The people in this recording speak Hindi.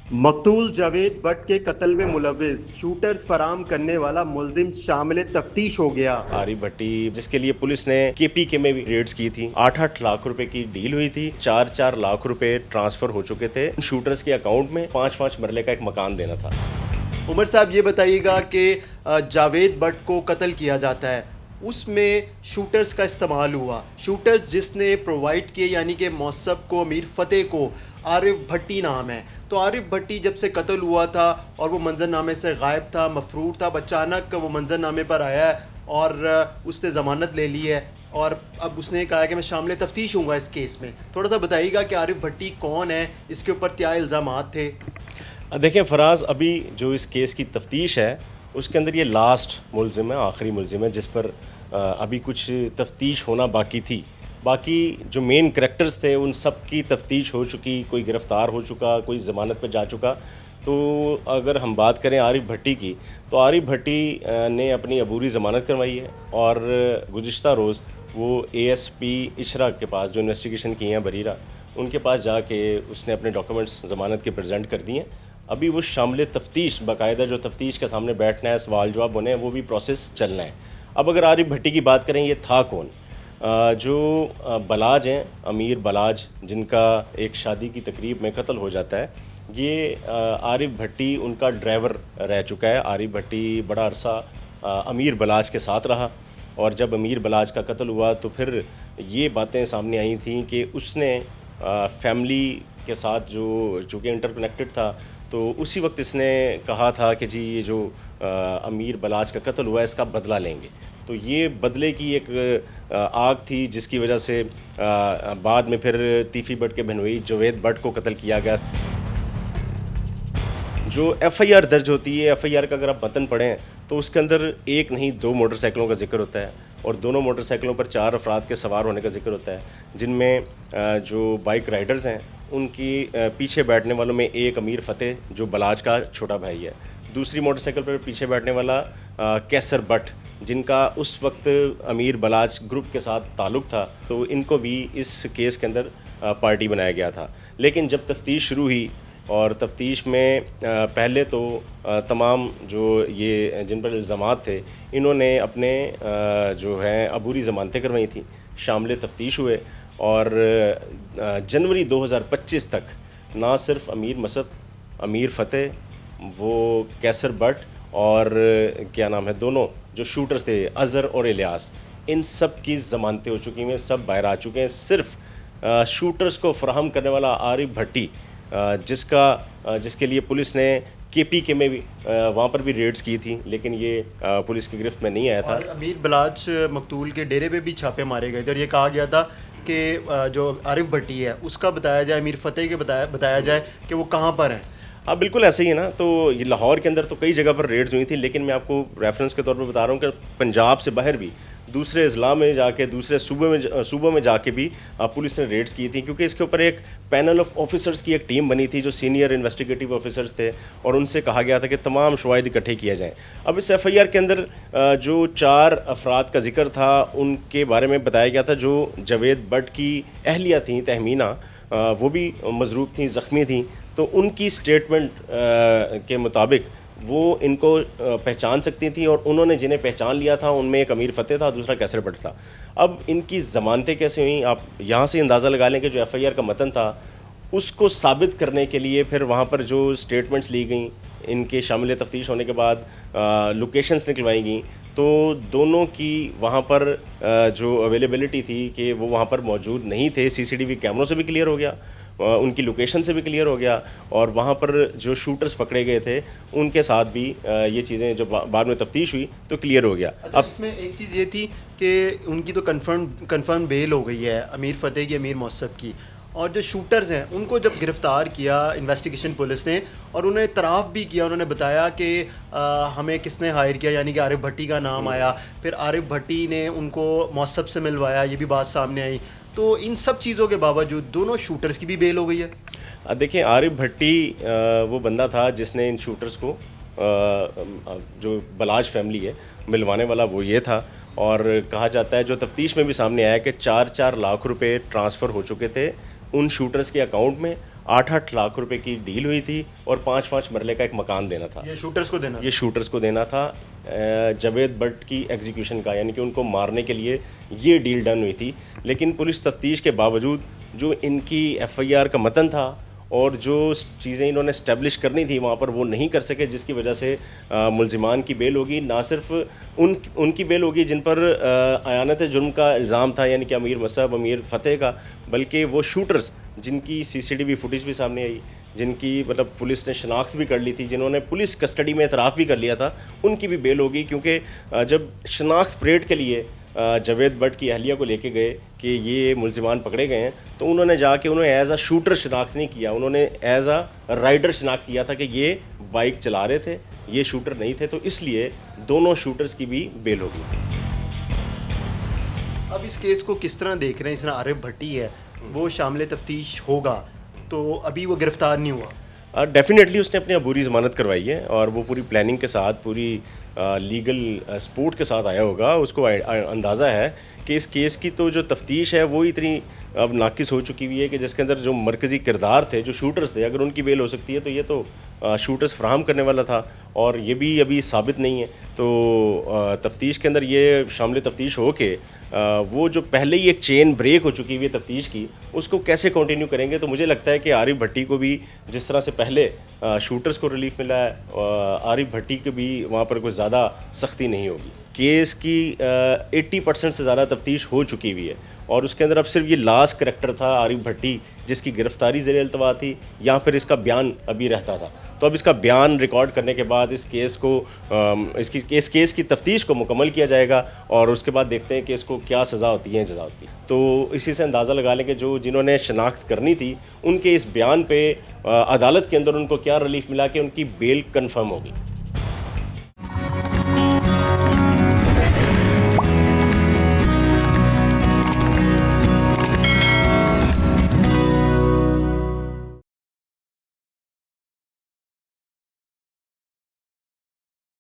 मकतूल जावेद भट्ट के कत्ल में मुलविस शूटर्स फराम करने वाला मुलजिम शामिल तफ्तीश हो गया। आरिफ भट्टी जिसके लिए पुलिस ने केपीके में भी रेड्स की थी। 8-8 लाख रुपए की डील हुई थी। 4-4 लाख रुपए ट्रांसफर हो चुके थे शूटर्स के अकाउंट में। 5-5 मरले का एक मकान देना था। उमर साहब ये बताइएगा कि जावेद भट्ट को कत्ल किया जाता है, उसमें शूटर्स का इस्तेमाल हुआ। शूटर्स जिसने प्रोवाइड किए यानी कि मौसब को, अमीर फ़तेह को, आरिफ भट्टी नाम है। तो आरिफ भट्टी जब से कत्ल हुआ था और वो मंजरनामे से गायब था, मफरूर था, अचानक वो मंजरनामे पर आया है और उसने ज़मानत ले ली है और अब उसने कहा कि मैं शामिल तफ्तीश हूँगा इस केस में। थोड़ा सा बताइएगा कि आरिफ भट्टी कौन है, इसके ऊपर क्या इल्ज़ामात थे। देखें फराज, अभी जो इस केस की तफ्तीश है उसके अंदर ये लास्ट मुलजिम है, आखिरी मुलजिम है, जिस पर अभी कुछ तफ्तीश होना बाकी थी। बाकी जो मेन करैक्टर्स थे उन सब की तफ्तीश हो चुकी, कोई गिरफ़्तार हो चुका, कोई ज़मानत पर जा चुका। तो अगर हम बात करें आरिफ भट्टी की, तो आरिफ भट्टी ने अपनी अबूरी ज़मानत करवाई है और गुज़िश्ता रोज़ वो एएसपी इशरा के पास, जो इन्वेस्टिगेशन की हैं बरीरा, उनके पास जाके उसने अपने डॉक्यूमेंट्स ज़मानत के प्रेजेंट कर दिए हैं। अभी वो शामिल तफ्तीश, बाकायदा जो तफ्तीश के सामने बैठना है, सवाल जवाब होने हैं, वो भी प्रोसेस चलना है। अब अगर आरिफ भट्टी की बात करें, ये था कौन? जो बलाज हैं, अमीर बलाज, जिनका एक शादी की तकरीब में कत्ल हो जाता है, ये आरिफ भट्टी उनका ड्राइवर रह चुका है। आरिफ भट्टी बड़ा अरसा अमीर बलाज के साथ रहा और जब अमीर बलाज का कत्ल हुआ तो फिर ये बातें सामने आई थी कि उसने फैमिली के साथ जो चूँकि इंटरकनेक्टेड था, तो उसी वक्त इसने कहा था कि जी ये जो अमीर बलाज का कत्ल हुआ है इसका बदला लेंगे। तो ये बदले की एक आग थी जिसकी वजह से बाद में फिर तीफ़ी भट्ट के बहनोई जावेद भट्ट को कत्ल किया गया। जो एफ़आईआर दर्ज होती है, एफ़आईआर का अगर आप मतन पढ़ें तो उसके अंदर एक नहीं 2 मोटरसाइकिलों का जिक्र होता है और दोनों मोटरसाइकिलों पर 4 अफराद के सवार होने का जिक्र होता है, जिनमें जो बाइक राइडर्स हैं उनकी पीछे बैठने वालों में एक अमीर फ़तेह जो बलाज का छोटा भाई है, दूसरी मोटरसाइकिल पर पीछे बैठने वाला कैसर भट्ट, जिनका उस वक्त अमीर बलाज ग्रुप के साथ ताल्लुक़ था। तो इनको भी इस केस के अंदर पार्टी बनाया गया था। लेकिन जब तफ्तीश शुरू हुई और तफ्तीश में पहले तो तमाम जो ये जिन पर इल्ज़ामात थे, इन्होंने अपने जो हैं अबूरी ज़मानतें करवाई थी, शामिल तफ्तीश हुए और जनवरी 2025 तक ना सिर्फ अमीर मसद, अमीर फ़तेह, वो कैसर भट्ट और क्या नाम है, दोनों जो शूटर्स थे अज़हर और इलियास, इन सब की ज़मानतें हो चुकी हैं, सब बाहर आ चुके हैं। सिर्फ शूटर्स को फ़राहम करने वाला आरिफ भट्टी, जिसके लिए पुलिस ने केपीके में भी वहाँ पर भी रेड्स की थी, लेकिन ये पुलिस की गिरफ्त में नहीं आया था। और अमीर बलाज मकतूल के डेरे पे भी छापे मारे गए थे और ये कहा गया था कि जो आरिफ भट्टी है उसका बताया जाए, अमीर फ़तेह के बताया जाए कि वो कहाँ पर हैं। हाँ बिल्कुल ऐसे ही है ना। तो ये लाहौर के अंदर तो कई जगह पर रेड्स हुई थी, लेकिन मैं आपको रेफरेंस के तौर पर बता रहा हूँ कि पंजाब से बाहर भी दूसरे अजला में जाके, दूसरे सूबों में जाके भी पुलिस ने रेड्स की थी, क्योंकि इसके ऊपर एक पैनल ऑफ ऑफिसर्स की एक टीम बनी थी जो सीनियर इन्वेस्टिगेटिव ऑफिसर्स थे और उनसे कहा गया था कि तमाम शवाहिद इकट्ठे किए जाएँ। अब इस एफ़आईआर के अंदर जो 4 अफराद का जिक्र था उनके बारे में बताया गया था। जो जावेद भट्ट की अहलिया थी तहमीना, वो भी मज़रूब थी, ज़ख्मी थी। तो उनकी स्टेटमेंट के मुताबिक वो इनको पहचान सकती थी और उन्होंने जिन्हें पहचान लिया था उनमें एक अमीर फ़तेह था, दूसरा कैसर भट्ट था। अब इनकी ज़मानतें कैसे हुई, आप यहाँ से अंदाज़ा लगा लें कि जो एफ़आईआर का मतन था उसको साबित करने के लिए फिर वहाँ पर जो स्टेटमेंट्स ली गई, इनके शामिल तफ्तीश होने के बाद लोकेशंस निकलवाई गई, तो दोनों की वहाँ पर जो अवेलेबिलिटी थी कि वो वहाँ पर मौजूद नहीं थे, सीसीटीवी कैमरों से भी क्लियर हो गया, उनकी लोकेशन से भी क्लियर हो गया और वहाँ पर जो शूटर्स पकड़े गए थे उनके साथ भी ये चीज़ें जो बाद में तफ्तीश हुई तो क्लियर हो गया। अच्छा, अब इसमें एक चीज़ ये थी कि उनकी तो कंफर्म बेल हो गई है अमीर फ़तेह की, अमीर मौसब की, और जो शूटर्स हैं उनको जब गिरफ़्तार किया इन्वेस्टिगेशन पुलिस ने और उन्हें इतराफ़ भी किया, उन्होंने बताया कि हमें किसने हायर किया, यानी कि आरिफ भट्टी का नाम आया। फिर आरिफ भट्टी ने उनको मौसब से मिलवाया, ये भी बात सामने आई। तो इन सब चीज़ों के बावजूद दोनों शूटर्स की भी बेल हो गई है। देखिए आरिफ भट्टी वो बंदा था जिसने इन शूटर्स को जो बलाज फैमिली है मिलवाने वाला वो ये था। और कहा जाता है, जो तफ्तीश में भी सामने आया, कि 4-4 लाख रुपए ट्रांसफ़र हो चुके थे उन शूटर्स के अकाउंट में 8-8 लाख रुपए की डील हुई थी और 5-5 मरले का एक मकान देना था। ये शूटर्स को देना, ये शूटर्स को देना था जावेद भट्ट की एग्जीक्यूशन का, यानी कि उनको मारने के लिए ये डील डन हुई थी। लेकिन पुलिस तफ्तीश के बावजूद जो इनकी एफआईआर का मतन था और जो चीज़ें इन्होंने इस्टेब्लिश करनी थी वहाँ पर वो नहीं कर सके, जिसकी वजह से मुलजिमान की बेल होगी। ना सिर्फ उनकी बेल होगी जिन पर अयानत जुर्म का इल्ज़ाम था, यानी कि अमीर मसहब, अमीर फ़तेह का, बल्कि वो शूटर्स जिनकी सीसीटीवी फुटेज भी सामने आई, जिनकी मतलब पुलिस ने शनाख्त भी कर ली थी, जिन्होंने पुलिस कस्टडी में एतराफ़ भी कर लिया था, उनकी भी बेल होगी। क्योंकि जब शनाख्त परेड के लिए जावेद भट्ट की अहलिया को लेके गए कि ये मुलजिमान पकड़े गए हैं, तो उन्होंने जाके उन्होंने एज़ अ शूटर शनाख्त नहीं किया, उन्होंने एज़ अ राइडर शनाख्त किया था कि ये बाइक चला रहे थे, ये शूटर नहीं थे। तो इसलिए दोनों शूटर्स की भी बेल होगी। अब इस केस को किस तरह देख रहे हैं? जिसना आरिफ भट्टी है वो शामिल तफ्तीश होगा, तो अभी वो गिरफ्तार नहीं हुआ। डेफिनेटली उसने अपनी अबूरी ज़मानत करवाई है और वो पूरी प्लानिंग के साथ, पूरी लीगल सपोर्ट के साथ आया होगा। उसको अंदाज़ा है कि इस केस की तो जो तफ्तीश है वो इतनी अब नाकिस हो चुकी हुई है कि जिसके अंदर जो मरकज़ी किरदार थे, जो शूटर्स थे, अगर उनकी बेल हो सकती है तो ये तो शूटर्स फ्राहम करने वाला था और ये भी अभी साबित नहीं है। तो तफ्तीश के अंदर ये शामिल तफ्तीश हो के वो जो पहले ही एक चेन ब्रेक हो चुकी हुई है तफ्तीश की, उसको कैसे कंटिन्यू करेंगे। तो मुझे लगता है कि आरिफ भट्टी को भी जिस तरह से पहले शूटर्स को रिलीफ मिला है, आरिफ भट्टी को भी वहाँ पर कुछ ज़्यादा सख्ती नहीं होगी। केस की 80% से ज़्यादा तफ्तीश हो चुकी हुई है और उसके अंदर अब सिर्फ ये लास्ट करैक्टर था आरिफ भट्टी, जिसकी गिरफ्तारी ज़ेर इल्तवा थी या फिर इसका बयान अभी रहता था। तो अब इसका बयान रिकॉर्ड करने के बाद इस केस को इस केस की तफ्तीश को मुकम्मल किया जाएगा और उसके बाद देखते हैं कि इसको क्या सज़ा होती है, जज़ा होती है। तो इसी से अंदाज़ा लगा लें कि जिन्होंने शनाख्त करनी थी उनके इस बयान पे अदालत के अंदर उनको क्या रिलीफ मिला कि उनकी बेल कन्फर्म होगी।